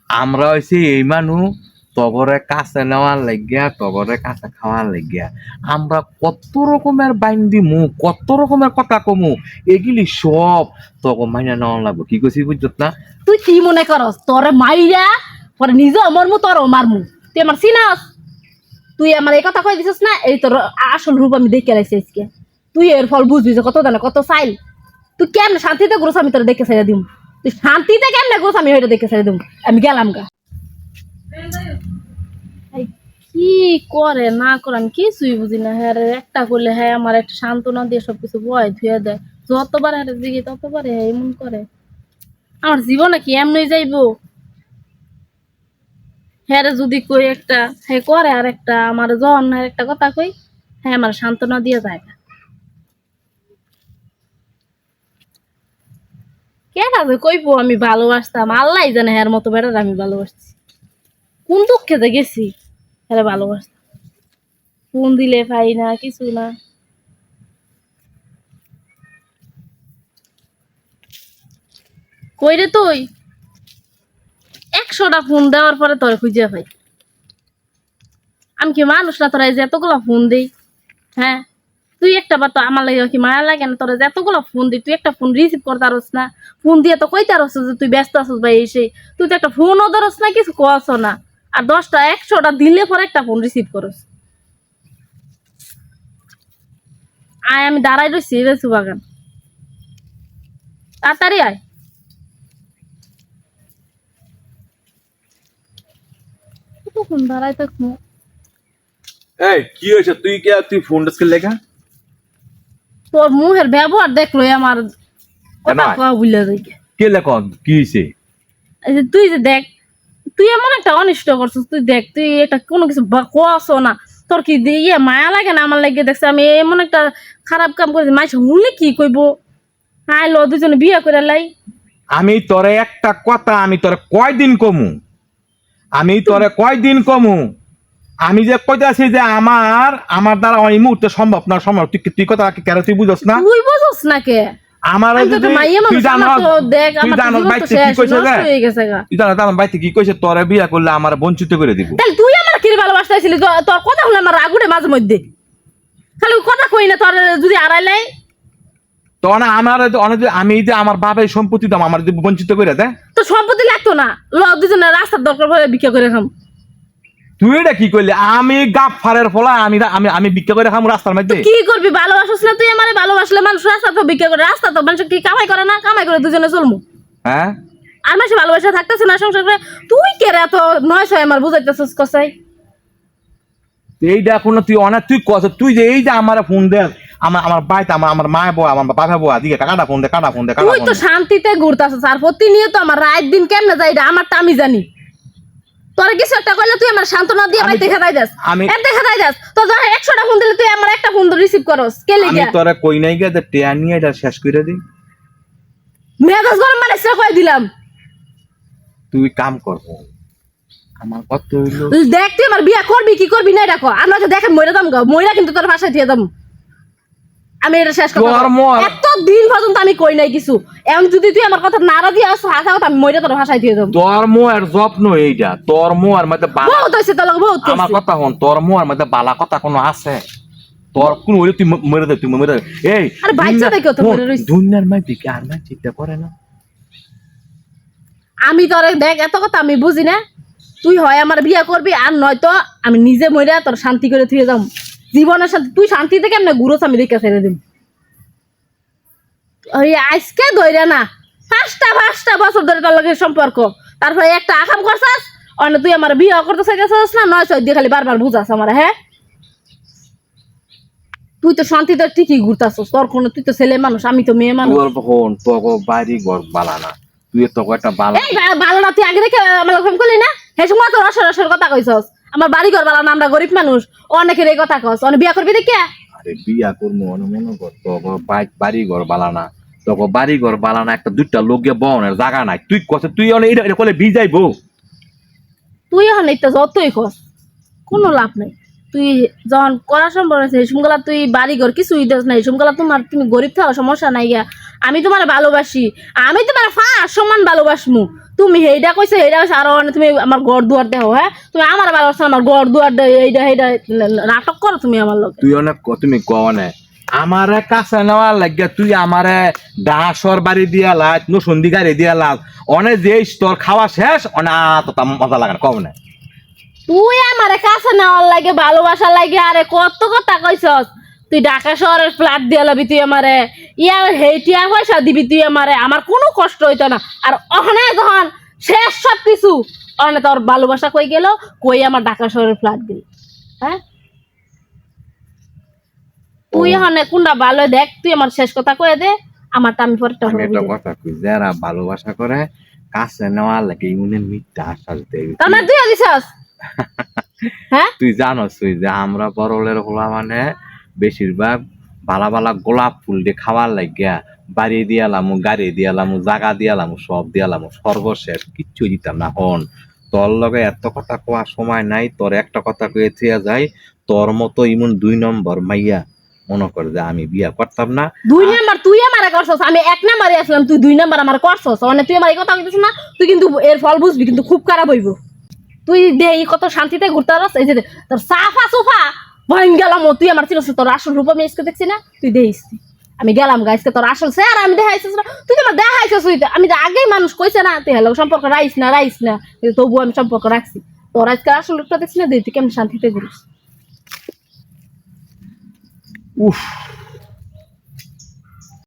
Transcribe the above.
আমরা হইছি এই মানুষ তগরে কাছে নেওয়ার লাগিয়া তগরে কাছে খাওয়ার লাগিয়া আমরা কত রকমের বাইন দিমু কত রকমের কথা কমু এগুলি সব তগ মাইনা নেওয়া লাগবো কি কইছি বুঝছত না তুই কি মনে করস তোরে মাইরা পরে নিজে মরমু তোর মারমু তুই আমার চিনাস তুই আমার এই কথা কই দিছিস না এই তোর আসল রূপ আমি দেখে রাখছি আজকে তুই এর ফল বুঝবি যে কত দানা কত চাইল তুই কেমনে শান্তিতে গ্রোস আমি তোর দেখে ছেড়ে দিম তুই শান্তিতে কেমনে গ্রোস আমি ওইটা দেখে ছেড়ে দিম আমি গেলাম গা কি করে না করে আমি কিছুই বুঝি না হ্যাঁ রে, একটা করলে হ্যাঁ আমার একটা সান্ত্বনা দিয়ে সবকিছু বয় ধুয়ে দেয় যতবার হ্যাঁ দিকে ততবার হ্যাঁ এমন করে আমার জীবনে কি এমনি যাইবো হ্যাঁ রে, যদি কই একটা হ্যাঁ করে আর একটা আমার জন আর একটা কথা কই হ্যাঁ আমার সান্ত্বনা দিয়ে যায় না কেন আছে কইবো আমি ভালোবাসতাম আল্লাহ জানে হ্যার মতো বেটার আমি ভালোবাসছি কোন দুঃখে যে গেছি হ্যাঁ ভালোবাসতাম ফোন দিলে পাই না কিছু না কই রে তুই 100টা ফোন দেওয়ার পরে তোর খুঁজে পাই আমি কি মানুষ না তোরা যে এতগুলো ফোন দিই হ্যাঁ তুই একটা বার তো আমার লাগে কি মায়া লাগে না তোরা যে এতগুলো ফোন দিই তুই একটা ফোন রিসিভ করতে পারস না ফোন দিয়ে তো কইতে পারস যে তুই ব্যস্ত আছিস ভাই এসে তুই তো একটা ফোনও ধরস না কিছু কস না আর 10টা 100টা দিলে পরে একটা ফোন রিসিভ করস আয় আমি দাঁড়াই রয়েছি রেসু বাগান তাড়াতাড়ি আয় কতক্ষণ দাঁড়াই থাকবো এই কি হয়েছে তুই ফোন ডেস্কের লেখা তোর মুহের ব্যবহার দেখলো আমার কথা কেন? কওয়া বুঝলে দেখে কে লেখ কি হয়েছে এই যে তুই যে দেখ তুই এমন একটা অনিষ্ট করছিস তুই দেখ তুই এটা কোনো কিছু কস না তোর কি ইয়ে মায়া লাগে না আমার লাগে দেখছে আমি এমন একটা খারাপ কাম করেছি মাইস শুনলে কি কইব আইলো দুজনে বিয়ে করে লাই আমি তোরে একটা কথা আমি তোরে কয়দিন কমু আমি যে কইতে আছি যে আমার দ্বারা এই মুহূর্তে সম্ভব না তুই কথা কেন তুই বুঝছ না তুই বুঝছ না কে আমার আমি তো মাইয়া মানুষ আমার তো দেখ আমার জানো জীবন তো বাইতে কি শেষ কইছে নষ্ট হয়ে গেছে গা তুই জানো আমার বাইতে কি কইছে তোরে বিয়া করলে আমার বঞ্চিত করে দিব তাহলে তুই আমার কি ভালোবাসতেছিলি তোর কথা হলো আমার রাগুড়ে মাঝে মধ্যে খালি কথা কই না তোর যদি আড়াইলাই তো না আমার আমি যে আমার বাবার সম্পত্তি দাম আমার যদি বঞ্চিত করে দেয় তো সম্পত্তি লাগতো না দুজনে রাস্তার দরকার পড়ে ভিক্ষা করে খাম তুই এটা কি করলি আমি গাপ ফারের ফলা আমি ভিক্ষা করে খাম রাস্তার মধ্যে কি করবি ভালোবাসিস না তুই আমারে ভালোবাসলে মানুষ রাস্তা তো ভিক্ষা করে রাস্তা তো মানুষ কি কামাই করে না কামাই করে দুজনে চলমু হ্যাঁ আর মাসে ভালোবাসা থাকতেছে না সংসার করে তুই কে রে এত 900 আমার বুঝাইতেছিস কসাই এই দেখো না তুই অনেক তুই কস তুই যে এই যে আমার ফোন দে আমার বাইতে আমার মা বউ আমার বাবা বউ দিকে কাটা ফোন দে তুই তো শান্তিতে ঘুরতাছিস আর প্রতিনিয়ত আমার রাত দিন কেমনে যাই রে আমারটা আমি জানি তোর কিছু একটা কইলে তুই আমার সান্ত্বনা দিয়ে ভাই দেখা দাই দাস দেখা দাই দাস তো যা 100টা ফোন দিলে তুই আমার একটা ফোন রিসিভ করস কে লাগি আমি তোরে কই নাই গে টেয়া নিয়ে এটা শেষ করে দি মেজাজ গরম মানে সে কই দিলাম তুই কাম কর আমার কত হইলো দেখ তুই আমার বিয়া করবি কি করবি না দেখো আমরা তো দেখে মইরা দাম গো মইরা কিন্তু তোর ভাষায় দিয়ে দাম আমি এটা শেষ কথা এত দিন পর্যন্ত আমি কই নাই কিছু এখন যদি তুই আমার কথা নাড়া দিয়ে আসো হাসা কথা আমি মইরা তোর ভাষায় দিয়ে দাম তোর মোর যত্ন এইটা তোর মোর মধ্যে বহুত হইছে তোর লগে বহুত আমার কথা হন তোর মোর মধ্যে বালা কথা কোনো আছে তোর কোন হইলে তুই মরে দে এই আরে বাচ্চা দেখো তো মরে রইছে দুনিয়ার মধ্যে কি আর না চিন্তা করে না আমি তোরে দেখ এত কথা আমি বুঝি না তুই হয় আমার বিয়া করবি আর নয়তো আমি নিজে মইরা তোর শান্তি করে থুয়ে যাম জীবনের শান্তি তুই শান্তিতে কেমনে ঘুরোস আমি দেখে ছেড়ে দিম ওই আজকে ধইরা না 5টা বছর ধরে তোর লগে সম্পর্ক তারপরে একটা আকাম করছাস অন্য তুই আমার বিয়া করতে চাইতেছস না 900 দিয়ে খালি বারবার বুঝাস আমার হ্যাঁ তুই তো শান্তিতে ঠিকই ঘুরতাছস তোর কোন তুই তো ছেলে মানুষ আমি তো মেয়ে মানুষ তোর ফোন তোকে বাড়ি ঘর বালা না তুই তোকে একটা বালা এই ভালো না তুই আগে দেখে আমার ফোন করলি না হে সময় তো রসর কথা কইছস আমার বাড়ি ঘর বালা না আমরা গরিব মানুষ অনেকের এই কথা কস অনেক বিয়া করবি দেখে আরে বিয়া করবো মনে কর তোকে বাড়ি ঘর বালা না তোকে বাড়ি ঘর বালা না একটা দুইটা লোক গিয়ে বনের জায়গা নাই তুই কস তুই অনেক এটা করলে ভিজাইবো তুই এখন এটা যতই কস কোনো লাভ নাই তুই যখন করা সম্ভব আছে সুমগলা তুই বাড়ি ঘর কিছুই দেস নাই সুমগলা তুমি গরিব থাকো সমস্যা নাই গিয়া আমি তোমার ভালোবাসি আমি তোমার ফাঁস সমান ভালোবাসমু তুমি হেইডা কইছো আর তুমি আমার ঘর দুয়ার দেখো, হ্যাঁ তুমি আমার ভালোবাসো, আমার ঘর দুয়ার এইটা হেইডা নাটক করো তুমি আমার লোক। তুই অনেক তুমি কনে আমারে কাছে নেওয়ার লাগিয়া তুই আমারে ডাহাসর বাড়ি দিয়া লাগ নসন্দি গাড়ি দিয়া লাগ অনেক যে তোর খাওয়া শেষ অনা তো মজা লাগে না কম না। তুই আমারে কাছে নেওয়ার লাগে ভালোবাসা লাগে আরে কত কথা কইছস। তুই ঢাকা শহরের ফ্ল্যাট দিয়ে লাবি তুই আমারে ইয়া হেইটিয়া পয়সা দিবি তুই আমারে, আমার কোনো কষ্ট হইতো না। আর ওখানে যখন শেষ সব কিছু ওখানে তোর ভালোবাসা কই গেল, কই আমার ঢাকা শহরের ফ্ল্যাট দিল, হ্যাঁ তুই ওখানে কোনটা ভালো দেখ, তুই আমার শেষ কথা কয়ে দে, আমারটা আমি পরেরটা আমি হবে একটা কথা কই যারা ভালোবাসা করে কাছে নেওয়ার লাগে ইউনের মিথ্যা আশ্বাস দেয়। তার তুই দিছস হ্যাঁ। তুই জানোস তুই যে আমরা বড়লের হলা মানে বেশিরভাগ ভালা ভালা গোলাপ ফুল দিয়ে খাওয়ার লাগিয়া বাড়ি দিয়ালাম গাড়ি দিয়ালাম জাগা দিয়ালাম সব দিয়ালাম সর্বশেষ কিচ্ছু দিতাম না। হন তোর লগে এত কথা কোয়ার সময় নাই, তোর একটা কথা কয়ে থিয়া যাই তোর মতো ইমন 2 নম্বর মাইয়া মনে কর যে আমি বিয়া করতাম না। 2 নাম্বার তুই আমারে করছস, আমি 1 নাম্বারে আসলাম, তুই 2 নাম্বার আমার করছস, মানে তুই আমার এই কথা কইতেছিস না, তুই কিন্তু এর ফল বুঝবি কিন্তু খুব খারাপ হইব। তুই দেই কত শান্তিতে ঘুরতে পারছ, এই যে তোর সাফা সোফা ভয়ং গেলাম, তুই আমার চিনছ তোর আসল রূপ আমি আজকে দেখছি না, তুই দেইস আমি গেলাম গাইসকে তোর আসল স্যার আমি দেখাইছিস না, তুই আমার দেখাইছিস, তুই আমি তো আগেই মানুষ কইছে না তুই হলো সম্পর্ক রাইস না কিন্তু তবুও আমি সম্পর্ক রাখছি। তোর আজকে আসল রূপটা দেখছি না, তুই কেমন শান্তিতে ঘুরিস। উফ